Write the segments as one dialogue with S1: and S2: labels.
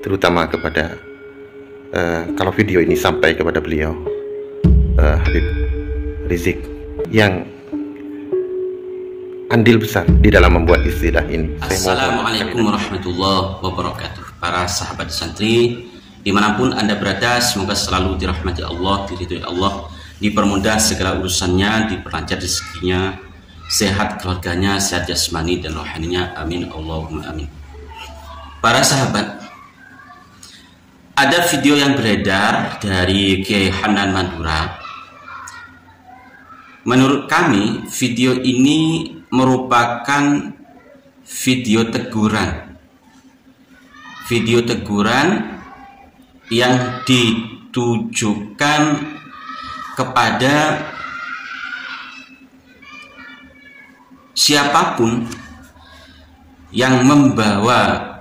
S1: terutama kepada kalau video ini sampai kepada beliau, Habib Rizik, yang andil besar di dalam membuat istilah ini.
S2: Assalamualaikum warahmatullahi wabarakatuh. Para sahabat santri dimanapun Anda berada, semoga selalu dirahmati Allah, diridhoi Allah, dipermudah segala urusannya, diperlancar rezekinya, sehat keluarganya, sehat jasmani dan rohaninya, amin Allahumma amin. Para sahabat, ada video yang beredar dari Kiai Hanan Mandura. Menurut kami, video ini merupakan video teguran. Video teguran yang ditujukan kepada siapapun yang membawa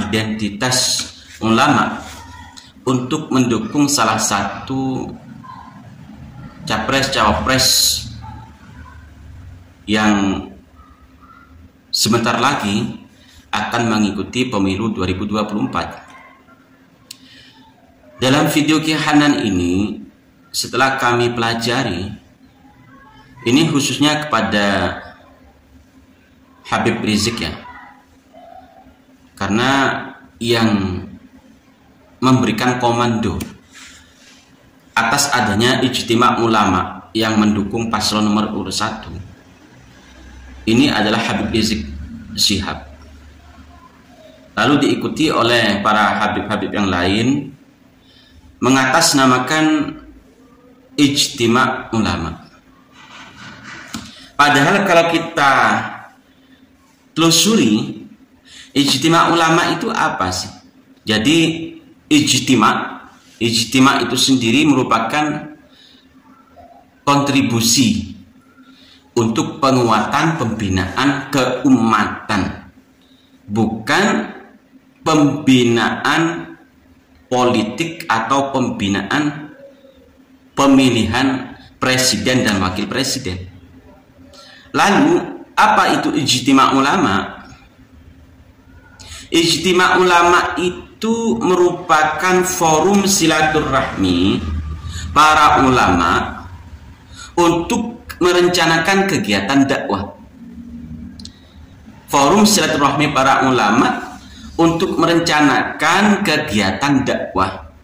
S2: identitas ulama untuk mendukung salah satu capres-cawapres yang sebentar lagi akan mengikuti pemilu 2024. Dalam video Kiai Hanan ini, setelah kami pelajari, ini khususnya kepada Habib Rizik ya, karena yang memberikan komando atas adanya ijtima ulama yang mendukung paslon nomor urut 1 ini adalah Habib Rizik Syihab, lalu diikuti oleh para habib-habib yang lain mengatasnamakan ijtima ulama. Padahal kalau kita telusuri, ijtima ulama itu apa sih? Jadi ijtima itu sendiri merupakan kontribusi untuk penguatan pembinaan keumatan, bukan pembinaan politik atau pembinaan pemilihan presiden dan wakil presiden. Lalu apa itu ijtima ulama? Ijtima ulama itu merupakan forum silaturahmi para ulama untuk merencanakan kegiatan dakwah. Forum silaturahmi para ulama untuk merencanakan kegiatan dakwah.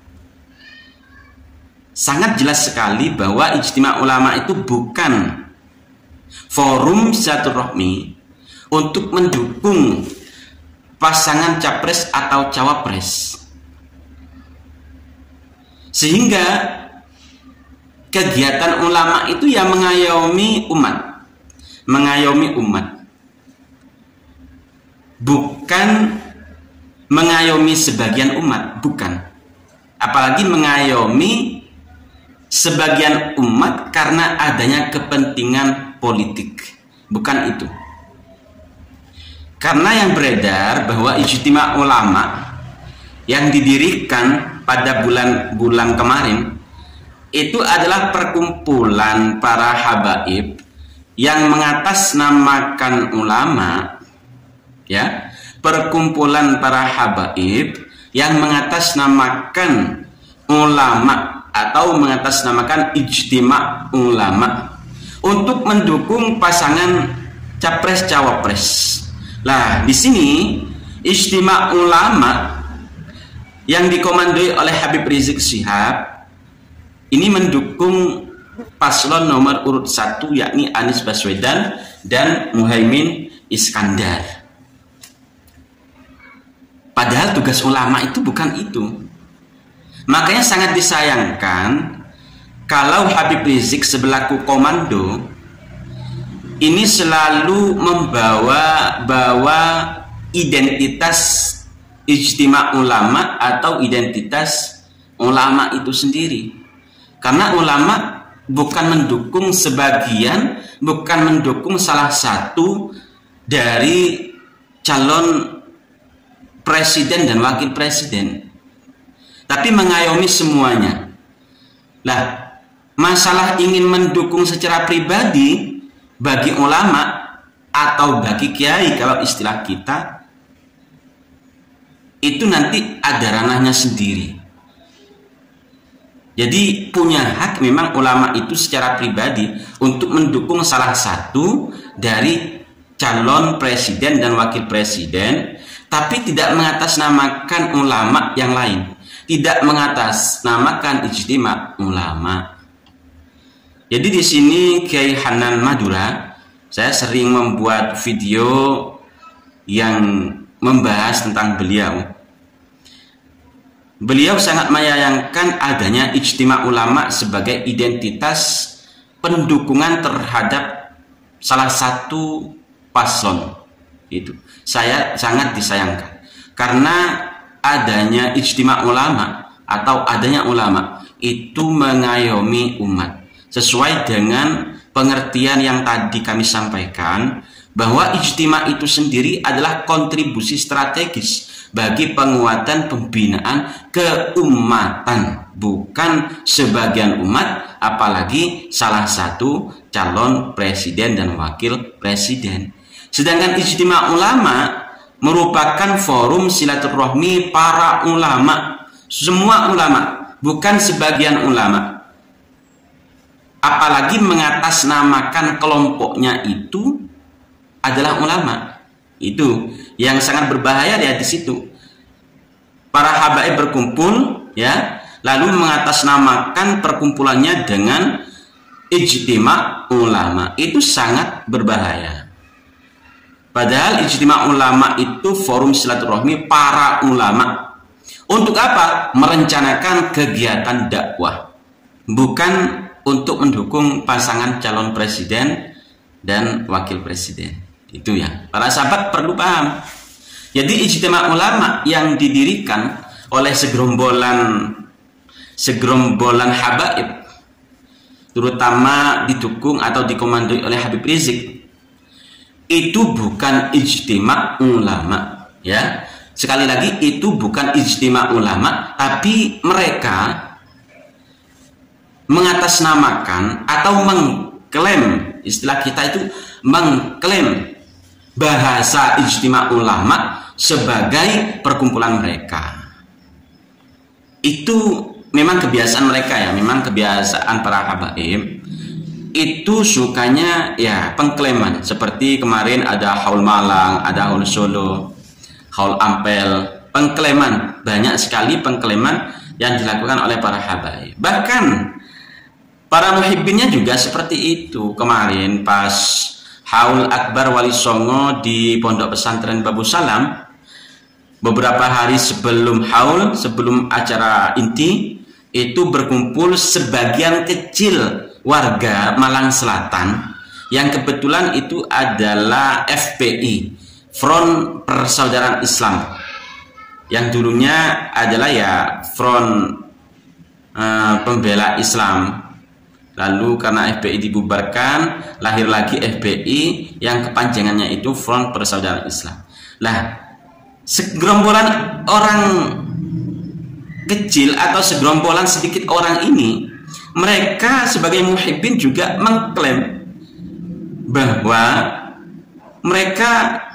S2: Sangat jelas sekali bahwa ijtima ulama itu bukan forum silaturahmi untuk mendukung pasangan capres atau cawapres, sehingga kegiatan ulama itu ya mengayomi umat, bukan mengayomi sebagian umat, bukan, apalagi mengayomi sebagian umat karena adanya kepentingan politik, bukan itu. Karena yang beredar bahwa ijtima ulama yang didirikan pada bulan kemarin itu adalah perkumpulan para habaib yang mengatasnamakan ulama, ya, perkumpulan para habaib yang mengatasnamakan ulama atau mengatasnamakan ijtima ulama untuk mendukung pasangan capres cawapres. Nah, di sini ijtima ulama yang dikomandoi oleh Habib Rizik Syihab ini mendukung paslon nomor urut 1, yakni Anies Baswedan dan Muhaimin Iskandar. Padahal tugas ulama itu bukan itu. Makanya sangat disayangkan kalau Habib Rizik sebelaku komando ini selalu membawa identitas ijtima ulama atau identitas ulama itu sendiri. Karena ulama bukan mendukung sebagian, bukan mendukung salah satu dari calon presiden dan wakil presiden, tapi mengayomi semuanya. Lah, masalah ingin mendukung secara pribadi bagi ulama atau bagi kiai kalau istilah kita, itu nanti ada ranahnya sendiri. Jadi punya hak memang ulama itu secara pribadi untuk mendukung salah satu dari calon presiden dan wakil presiden, tapi tidak mengatasnamakan ulama yang lain, tidak mengatasnamakan ijtima ulama. Jadi di sini Kiai Hanan Madura, saya sering membuat video yang membahas tentang beliau. Beliau sangat menyayangkan adanya ijtima ulama sebagai identitas pendukungan terhadap salah satu paslon. Itu saya sangat disayangkan, karena adanya ijtima ulama atau adanya ulama itu mengayomi umat sesuai dengan pengertian yang tadi kami sampaikan, bahwa ijtima itu sendiri adalah kontribusi strategis bagi penguatan pembinaan keumatan, bukan sebagian umat, apalagi salah satu calon presiden dan wakil presiden. Sedangkan ijtima ulama merupakan forum silaturahmi para ulama, semua ulama, bukan sebagian ulama. Apalagi mengatasnamakan kelompoknya itu adalah ulama. Itu yang sangat berbahaya di situ. Para habaib berkumpul, ya, lalu mengatasnamakan perkumpulannya dengan ijtima ulama. Itu sangat berbahaya. Padahal ijtima ulama itu forum silaturahmi para ulama. Untuk apa? Merencanakan kegiatan dakwah, bukan untuk mendukung pasangan calon presiden dan wakil presiden. Itu ya, para sahabat perlu paham. Jadi ijtima ulama yang didirikan oleh segerombolan habaib, terutama didukung atau dikomandoi oleh Habib Rizik, itu bukan ijtima ulama, ya. Sekali lagi, itu bukan ijtima ulama, tapi mereka mengatasnamakan atau mengklaim, istilah kita itu mengklaim bahasa ijtima ulama sebagai perkumpulan mereka. Itu memang kebiasaan mereka, ya, memang kebiasaan para habaib. Itu sukanya ya pengklaiman, seperti kemarin ada Haul Malang, ada Haul Solo, Haul Ampel, pengklaiman, banyak sekali pengklaiman yang dilakukan oleh para habaib. Bahkan para muhibbinnya juga seperti itu. Kemarin pas Haul Akbar Wali Songo di Pondok Pesantren Babu Salam, beberapa hari sebelum haul, sebelum acara inti, itu berkumpul sebagian kecil warga Malang Selatan yang kebetulan itu adalah FPI, Front Persaudaraan Islam, yang dulunya adalah ya Front Pembela Islam. Lalu karena FPI dibubarkan, lahir lagi FPI yang kepanjangannya itu Front Persaudaraan Islam. Nah, segerombolan orang kecil atau segerombolan sedikit orang ini, mereka sebagai muhibbin juga mengklaim bahwa mereka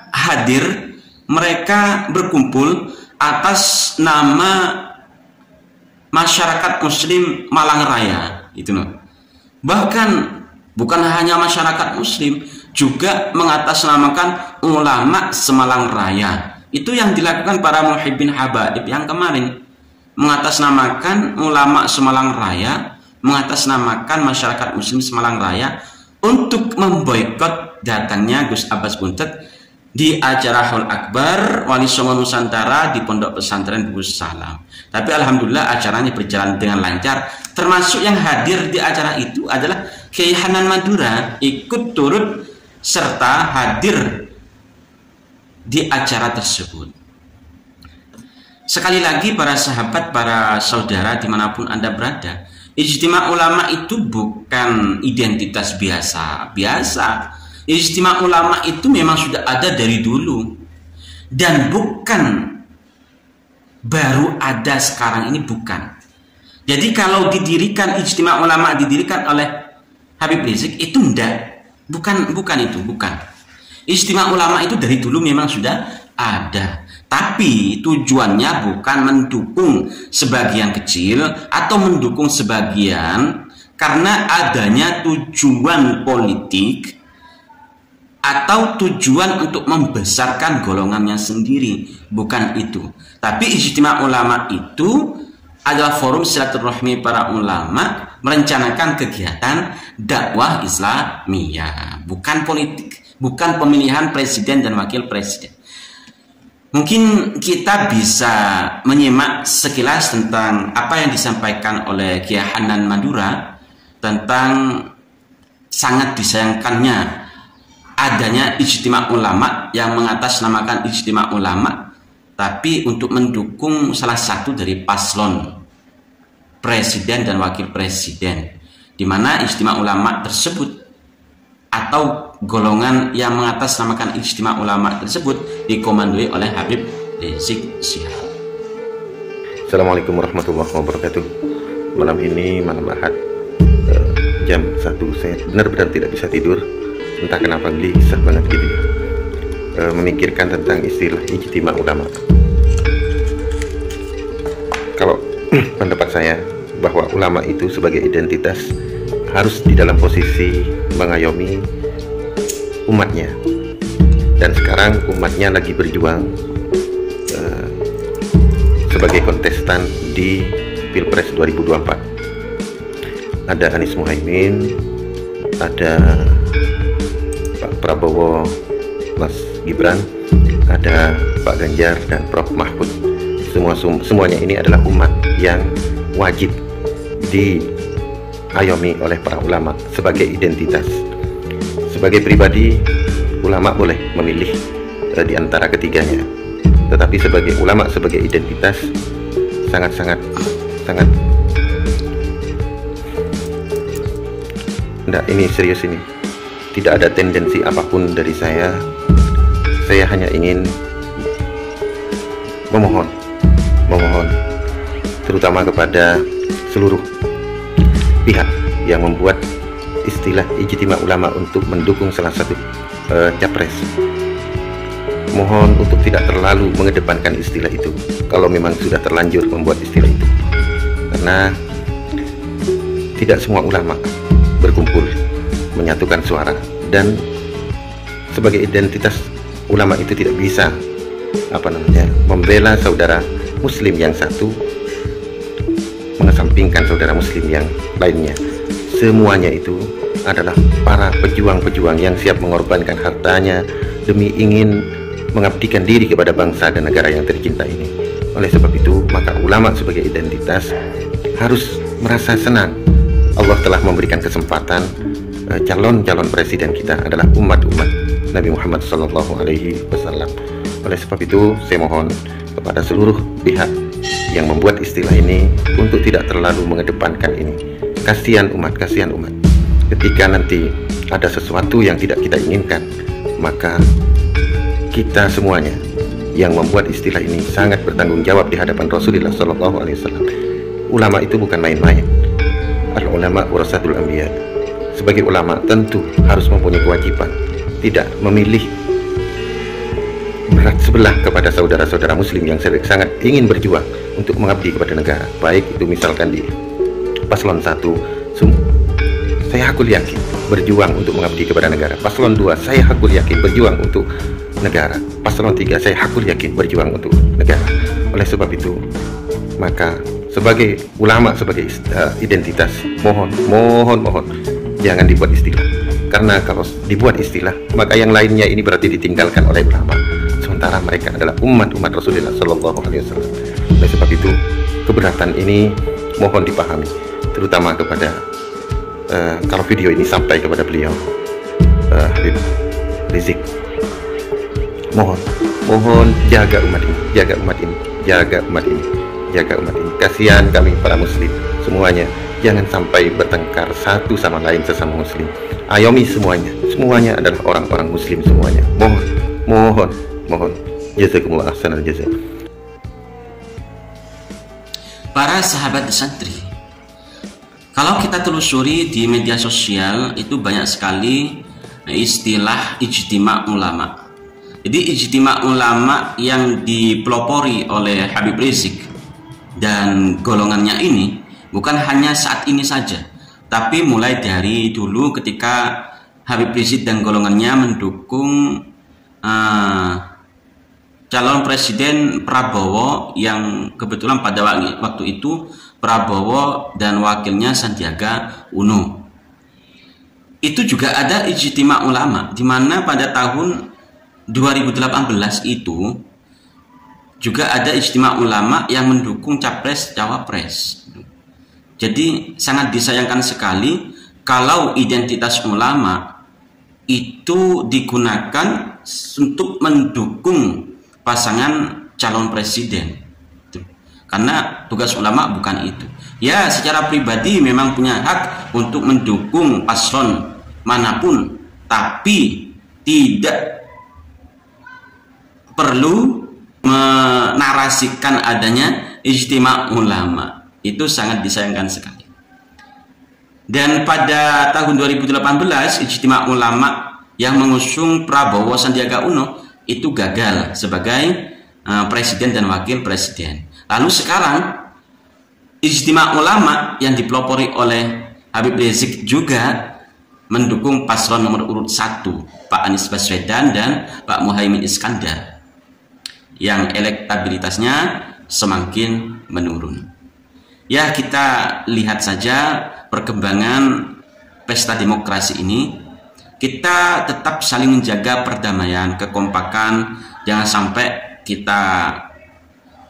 S2: hadir, mereka berkumpul atas nama masyarakat Muslim Malang Raya, itu loh. Bahkan bukan hanya masyarakat Muslim, juga mengatasnamakan ulama Semalang Raya. Itu yang dilakukan para muhibbin habaib yang kemarin, mengatasnamakan ulama Semalang Raya, mengatasnamakan masyarakat Muslim Semalang Raya untuk memboikot datangnya Gus Abbas Buntet di acara Haul Akbar Wali Songo Nusantara di Pondok Pesantren Babu Salam. Tapi alhamdulillah acaranya berjalan dengan lancar. Termasuk yang hadir di acara itu adalah Kiai Hanan Madura, ikut turut serta hadir di acara tersebut. Sekali lagi para sahabat, para saudara dimanapun Anda berada, ijtima ulama itu bukan identitas biasa. Ijtima ulama itu memang sudah ada dari dulu, dan bukan baru ada sekarang ini, bukan. Jadi kalau didirikan ijtima ulama didirikan oleh Habib Rizik itu bukan itu. Ijtima ulama itu dari dulu memang sudah ada, Tapi tujuannya bukan mendukung sebagian kecil atau mendukung sebagian karena adanya tujuan politik atau tujuan untuk membesarkan golongannya sendiri. Bukan itu. Tapi ijtima ulama itu adalah forum silaturahmi para ulama merencanakan kegiatan dakwah Islamiyah, bukan politik, bukan pemilihan presiden dan wakil presiden. Mungkin kita bisa menyimak sekilas tentang apa yang disampaikan oleh Kiai Hanan Madura tentang sangat disayangkannya adanya ijtima ulama yang mengatasnamakan ijtima ulama tapi untuk mendukung salah satu dari paslon presiden dan wakil presiden, di mana ijtima ulama tersebut atau golongan yang mengatasnamakan ijtima ulama tersebut dikomandoi oleh Habib Rizik Syihab.
S1: Assalamualaikum warahmatullahi wabarakatuh. Malam ini malam Ahad, jam 1 saya benar-benar tidak bisa tidur. Entah kenapa gelisah banget gitu ya, memikirkan tentang istilah ijtima ulama. Kalau pendapat saya bahwa ulama itu sebagai identitas harus di dalam posisi mengayomi umatnya, dan sekarang umatnya lagi berjuang sebagai kontestan di Pilpres 2024. Ada Anies Muhaimin, ada Pak Prabowo, Mas Gibran, ada Pak Ganjar dan Prof Mahfud. Semuanya ini adalah umat yang wajib diayomi oleh para ulama sebagai identitas. Sebagai pribadi, ulama boleh memilih di antara ketiganya, tetapi sebagai ulama, sebagai identitas, sangat enggak, ini serius ini. Tidak ada tendensi apapun dari saya. Saya hanya ingin memohon terutama kepada seluruh pihak yang membuat istilah ijtima ulama untuk mendukung salah satu capres. Mohon untuk tidak terlalu mengedepankan istilah itu kalau memang sudah terlanjur membuat istilah itu, karena tidak semua ulama berkumpul menyatukan suara, dan sebagai identitas ulama itu tidak bisa membela saudara muslim yang satu mengesampingkan saudara muslim yang lainnya. Semuanya itu adalah para pejuang-pejuang yang siap mengorbankan hartanya demi ingin mengabdikan diri kepada bangsa dan negara yang tercinta ini. Oleh sebab itu, maka ulama sebagai identitas harus merasa senang Allah telah memberikan kesempatan calon-calon presiden kita adalah umat-umat Nabi Muhammad SAW. Oleh sebab itu, saya mohon kepada seluruh pihak yang membuat istilah ini untuk tidak terlalu mengedepankan ini. Kasihan umat. Ketika nanti ada sesuatu yang tidak kita inginkan, maka kita semuanya yang membuat istilah ini sangat bertanggung jawab di hadapan Rasulullah SAW. Ulama itu bukan main-main. Al-ulama warasatul anbiya. Sebagai ulama tentu harus mempunyai kewajiban tidak memilih berat sebelah kepada saudara-saudara muslim yang sangat ingin berjuang untuk mengabdi kepada negara. Baik itu misalkan di paslon 1, saya hakul yakin berjuang untuk mengabdi kepada negara. Paslon 2, saya hakul yakin berjuang untuk negara. Paslon 3, saya hakul yakin berjuang untuk negara. Oleh sebab itu, maka sebagai ulama, sebagai identitas, mohon jangan dibuat istilah. Karena kalau dibuat istilah, maka yang lainnya ini berarti ditinggalkan oleh ulama. Sementara mereka adalah umat Rasulullah SAW. Oleh sebab itu, keberatan ini mohon dipahami, terutama kepada kalau video ini sampai kepada beliau, Habib Rizik. Mohon jaga umat ini. Kasihan kami para muslim semuanya, jangan sampai bertengkar satu sama lain sesama muslim. Ayomi semuanya adalah orang-orang muslim semuanya. Mohon jazakumullah ahsanal jazaa.
S2: Para sahabat santri, kalau kita telusuri di media sosial itu banyak sekali istilah ijtima ulama. Jadi ijtima ulama yang dipelopori oleh Habib Rizik dan golongannya ini bukan hanya saat ini saja, tapi mulai dari dulu ketika Habib Rizik dan golongannya mendukung calon presiden Prabowo yang kebetulan pada waktu itu Prabowo dan wakilnya Sandiaga Uno. Itu juga ada ijtima ulama di mana pada tahun 2018 itu juga ada ijtima ulama yang mendukung capres cawapres. Jadi sangat disayangkan sekali kalau identitas ulama itu digunakan untuk mendukung pasangan calon presiden. Karena tugas ulama bukan itu. Ya, secara pribadi memang punya hak untuk mendukung paslon manapun, tapi tidak perlu menarasikan adanya ijtima ulama. Itu sangat disayangkan sekali. Dan pada tahun 2018 ijtima ulama yang mengusung Prabowo Sandiaga Uno itu gagal sebagai presiden dan wakil presiden. Lalu sekarang ijtima ulama yang dipelopori oleh Habib Rizik juga mendukung paslon nomor urut 1 Pak Anies Baswedan dan Pak Muhaimin Iskandar yang elektabilitasnya semakin menurun. Ya, kita lihat saja perkembangan pesta demokrasi ini. Kita tetap saling menjaga perdamaian, kekompakan, jangan sampai kita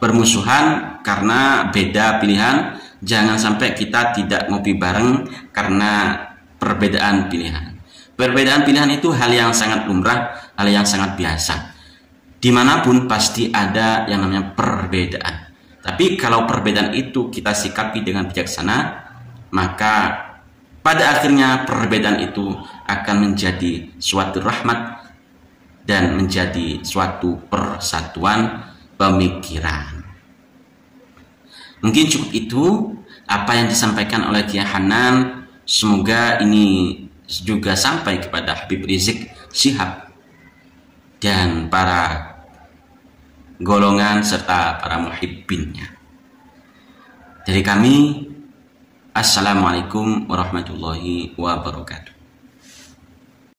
S2: bermusuhan karena beda pilihan, jangan sampai kita tidak ngopi bareng karena perbedaan pilihan. Perbedaan pilihan itu hal yang sangat lumrah, hal yang sangat biasa. Dimanapun pasti ada yang namanya perbedaan. Tapi kalau perbedaan itu kita sikapi dengan bijaksana, maka pada akhirnya perbedaan itu akan menjadi suatu rahmat dan menjadi suatu persatuan pemikiran. Mungkin cukup itu apa yang disampaikan oleh Kiai Hanan. Semoga ini juga sampai kepada Habib Rizik Syihab dan para golongan serta para muhibbinnya. Dari kami, assalamualaikum warahmatullahi wabarakatuh.